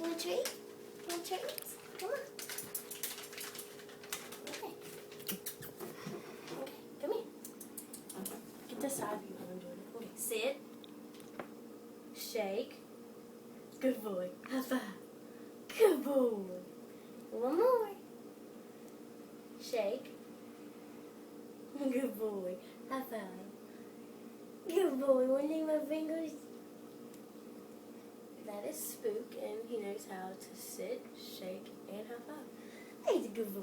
You want a treat? You want treats? Come on. Okay. Okay, come here. Get this side view while I'm doing it. Okay, sit. Shake. Good boy. High five. Good boy. One more. Shake. Good boy. High five. Good boy. Want to name my fingers? That is Spook, and he knows how to sit, shake, and high five. He's a good boy.